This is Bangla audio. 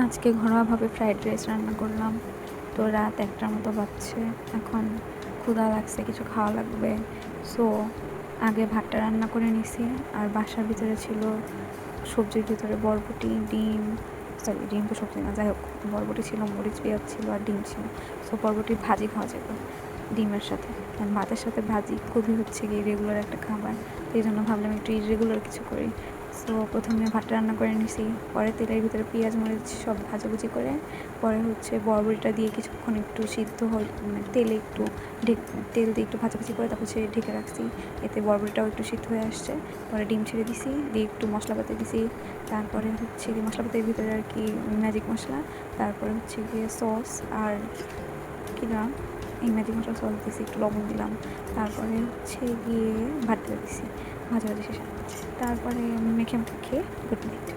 আজকে ঘরোয়াভাবে ফ্রাইড রাইস রান্না করলাম। তো রাত 1টার মতো বাজছে, এখন ক্ষুধা লাগছে, কিছু খাওয়া লাগবে। সো আগে ভাতটা রান্না করে নিছি। আর বাসার ভিতরে ছিল সবজির ভিতরে বরবটি, ডিম, সরি ডিম তো সবজি না, যাই হোক বরবটি ছিল, মরিচ পেঁয়াজ ছিল আর ডিম ছিল। সো বরবটি ভাজি খাওয়া যাবে ডিমের সাথে, কারণ ভাতের সাথে ভাজি খুবই হচ্ছে কি রেগুলার একটা খাবার। তো এই জন্য ভাবলাম একটু ইরেগুলার কিছু করি। সো প্রথমে ভাতটা রান্না করে নিছি, পরে তেলের ভিতরে পেঁয়াজ মরিচ সব ভাজাভুজি করে পরে হচ্ছে বরবটিটা দিয়ে কিছুক্ষণ একটু সিদ্ধ মানে তেলে একটু তেল দিয়ে একটু ভাজাভাজি করে তারপর সে ঢেকে রাখছি। এতে বরবটিটাও একটু সিদ্ধ হয়ে আসছে। পরে ডিম ছেড়ে দিছি, দিয়ে একটু মশলাপাতি দিছি। তারপরে হচ্ছে গিয়ে মশলাপাতির ভিতরে আর কি ম্যাজিক মশলা, তারপরে হচ্ছে গিয়ে সস আর কি না এই ম্যাজিক মশলা সস দিছি, একটু লবণ দিলাম। তারপরে হচ্ছে গিয়ে ভাতটা দিছি, ভাজাভাজি শেষে। তারপরে মেখে গুড নাইট।